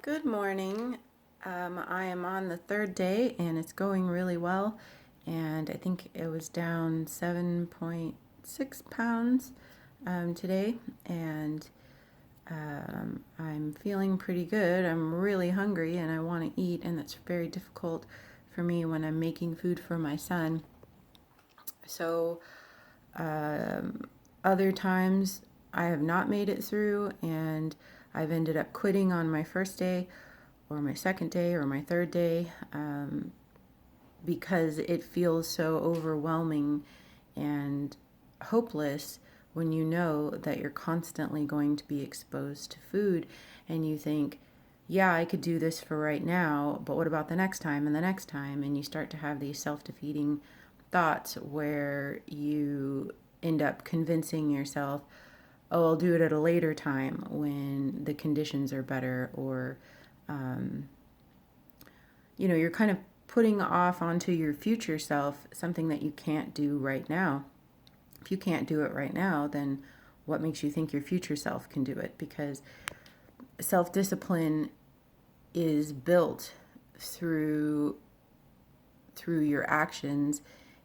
Good morning. I am on the third day and it's going really well. And I think it was down 7.6 pounds today. And I'm feeling pretty good. I'm really hungry and I want to eat, and that's very difficult for me when I'm making food for my son. So, other times I have not made it through and I've ended up quitting on my first day or my second day or my third day because it feels so overwhelming and hopeless when you know that you're constantly going to be exposed to food and you think, yeah, I could do this for right now, but what about the next time and the next time? And you start to have these self defeating thoughts where you end up convincing yourself, oh, I'll do it at a later time when the conditions are better, or um, you're kind of putting off onto your future self something that you can't do right now. If you can't do it right now, then what makes you think your future self can do it? Because self discipline is built through your actions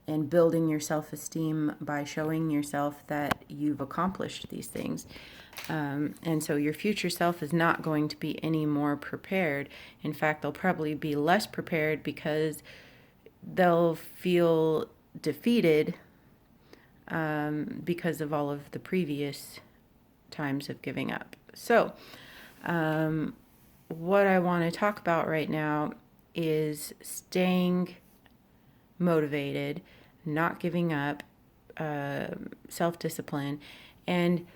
and building your self esteem by showing yourself that you've accomplished these things. And so your future self is not going to be any more prepared. In fact, they'll probably be less prepared because they'll feel defeated because of all of the previous times of giving up. So, what I want to talk about right now is staying motivated, not giving up, self discipline, and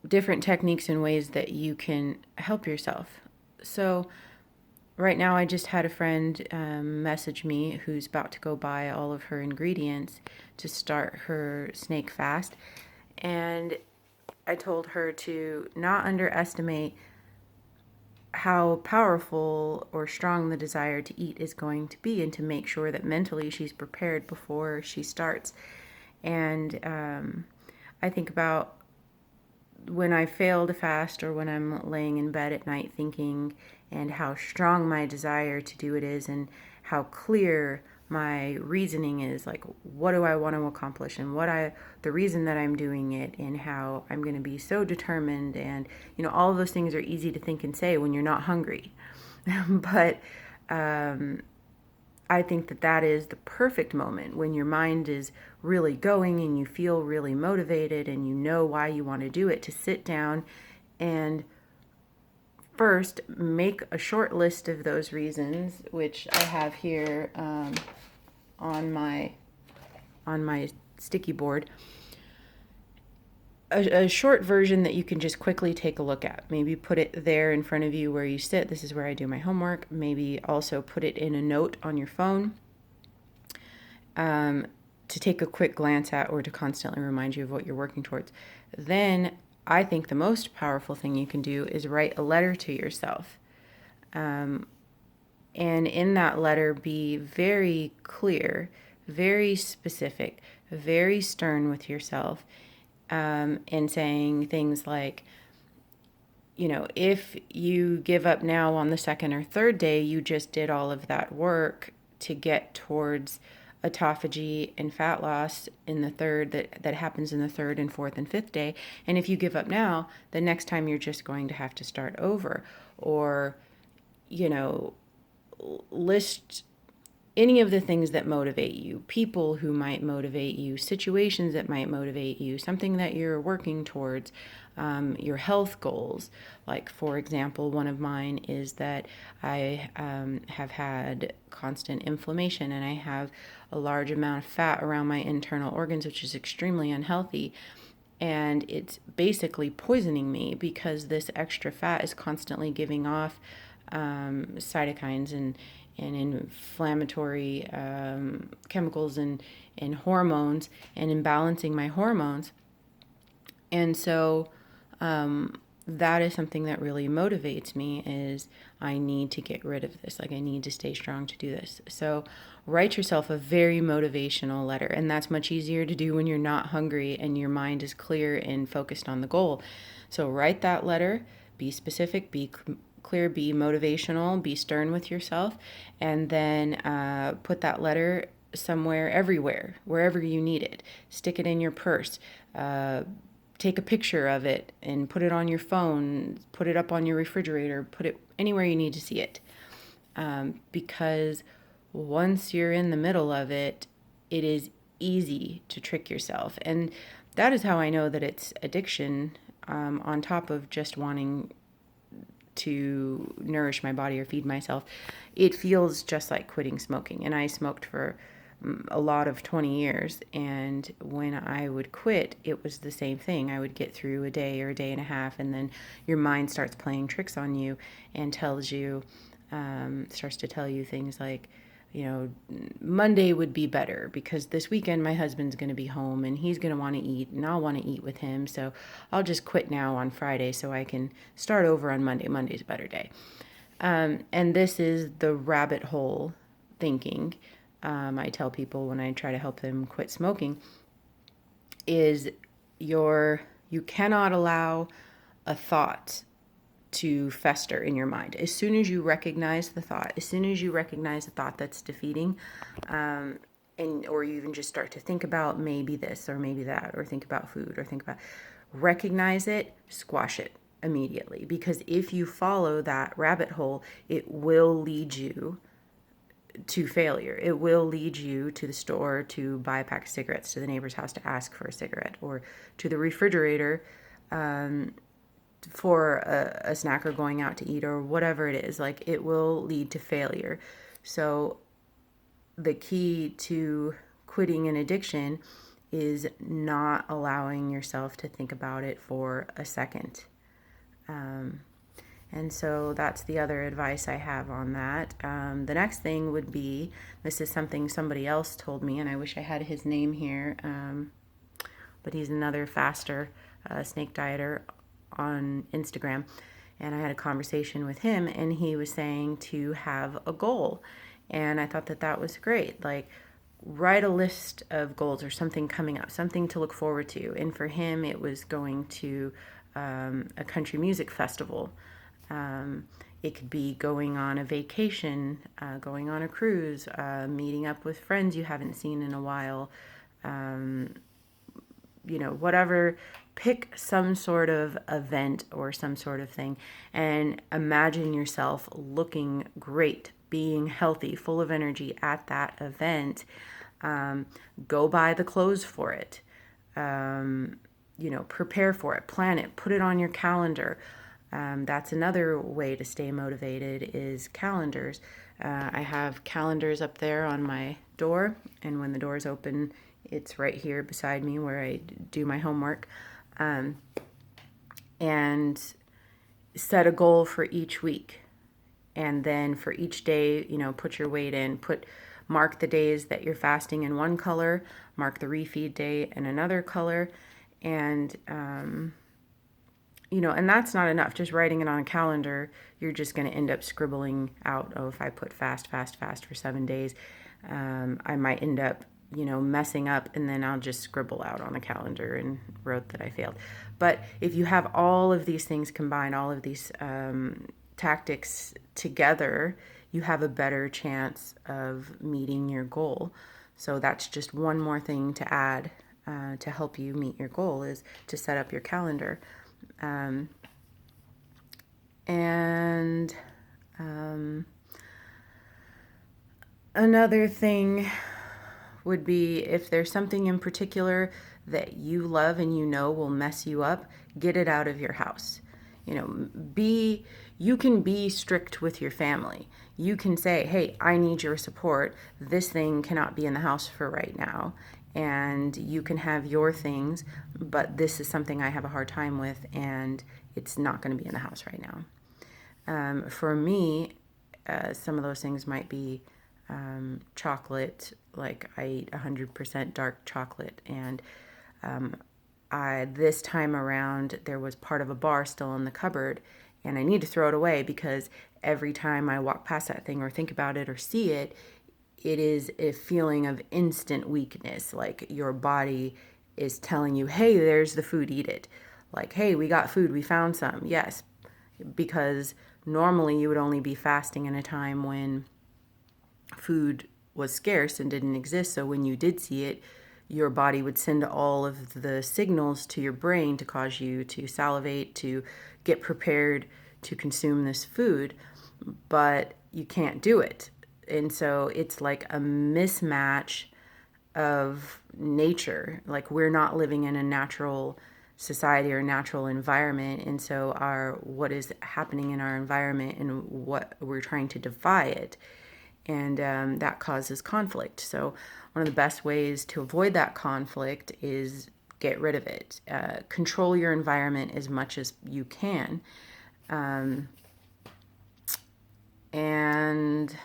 different techniques and ways that you can help yourself. So, right now, I just had a friend message me who's about to go buy all of her ingredients to start her snake fast. And I told her to not underestimate how powerful or strong the desire to eat is going to be, and to make sure that mentally she's prepared before she starts. And I think about when I fail to fast, or when I'm laying in bed at night thinking, and how strong my desire to do it is, and how clear my reasoning is, like what do I want to accomplish, and the reason that I'm doing it, and how I'm going to be so determined. And all of those things are easy to think and say when you're not hungry. But I think that is the perfect moment when your mind is really going and you feel really motivated and you know why you want to do it, to sit down and first make a short list of those reasons, which I have here on my sticky board. A short version that you can just quickly take a look at. Maybe put it there in front of you where you sit. This is where I do my homework. Maybe also put it in a note on your phone to take a quick glance at, or to constantly remind you of what you're working towards. Then I think the most powerful thing you can do is write a letter to yourself. And in that letter, be very clear, very specific, very stern with yourself, and saying things like, if you give up now on the second or third day, you just did all of that work to get towards autophagy and fat loss in the third, that happens in the third and fourth and fifth day. And if you give up now, the next time you're just going to have to start over. Or, list any of the things that motivate you, people who might motivate you, situations that might motivate you, something that you're working towards, your health goals. Like, for example, one of mine is that I have had constant inflammation, and I have a large amount of fat around my internal organs, which is extremely unhealthy. And it's basically poisoning me because this extra fat is constantly giving off cytokines and inflammatory chemicals and hormones, and imbalancing my hormones. And so that is something that really motivates me, is I need to get rid of this. Like, I need to stay strong to do this. So write yourself a very motivational letter. And that's much easier to do when you're not hungry and your mind is clear and focused on the goal. So write that letter, be specific, be clear, be motivational, be stern with yourself, and then put that letter somewhere, everywhere, wherever you need it. Stick it in your purse. Take a picture of it and put it on your phone, put it up on your refrigerator, put it anywhere you need to see it. Because once you're in the middle of it, it is easy to trick yourself. And that is how I know that it's addiction, on top of just wanting to nourish my body or feed myself. It feels just like quitting smoking. And I smoked for a lot of 20 years. And when I would quit, it was the same thing. I would get through a day or a day and a half, and then your mind starts playing tricks on you and starts to tell you things like, Monday would be better because this weekend my husband's going to be home and he's going to want to eat and I'll want to eat with him. So I'll just quit now on Friday so I can start over on Monday. Monday's a better day. And this is the rabbit hole thinking. I tell people when I try to help them quit smoking is you cannot allow a thought to fester in your mind. As soon as you recognize the thought, that's defeating, or you even just start to think about maybe this or maybe that, or think about food, or recognize it, squash it immediately. Because if you follow that rabbit hole, it will lead you to failure. It will lead you to the store to buy a pack of cigarettes, to the neighbor's house to ask for a cigarette, or to the refrigerator, for a snack, or going out to eat, or whatever it is. Like, it will lead to failure. So the key to quitting an addiction is not allowing yourself to think about it for a second. And so that's the other advice I have on that. The next thing would be, this is something somebody else told me, and I wish I had his name here, but he's another faster snake dieter on Instagram, and I had a conversation with him, and he was saying to have a goal, and I thought that was great. Like, write a list of goals or something coming up, something to look forward to. And for him, it was going to a country music festival. It could be going on a vacation, going on a cruise, meeting up with friends you haven't seen in a while, whatever. Pick some sort of event or some sort of thing, and imagine yourself looking great, being healthy, full of energy at that event. Go buy the clothes for it. Prepare for it, plan it, put it on your calendar. That's another way to stay motivated, is calendars. I have calendars up there on my door, and when the doors open, it's right here beside me where I do my homework. And set a goal for each week. And then for each day, put your weight in, mark the days that you're fasting in one color, mark the refeed day in another color. And, and that's not enough. Just writing it on a calendar, you're just going to end up scribbling out, if I put fast for 7 days, I might end up messing up, and then I'll just scribble out on a calendar and wrote that I failed. But if you have all of these things combined, all of these tactics together, you have a better chance of meeting your goal. So that's just one more thing to add to help you meet your goal, is to set up your calendar. Another thing would be, if there's something in particular that you love and will mess you up, get it out of your house. You can be strict with your family. You can say, hey, I need your support. This thing cannot be in the house for right now. And you can have your things, but this is something I have a hard time with, and it's not going to be in the house right now. For me, some of those things might be chocolate. Like, I eat 100% dark chocolate, and this time around there was part of a bar still in the cupboard, and I need to throw it away, because every time I walk past that thing or think about it or see it, it is a feeling of instant weakness. Like, your body is telling you, hey, there's the food, eat it. Like, hey, we got food, we found some. Yes, because normally you would only be fasting in a time when food was scarce and didn't exist. So when you did see it, your body would send all of the signals to your brain to cause you to salivate, to get prepared to consume this food, but you can't do it. And so it's like a mismatch of nature. Like we're not living in a natural society or natural environment, and so our what is happening in our environment and what we're trying to defy it, and that causes conflict. So one of the best ways to avoid that conflict is get rid of it. Control your environment as much as you can, and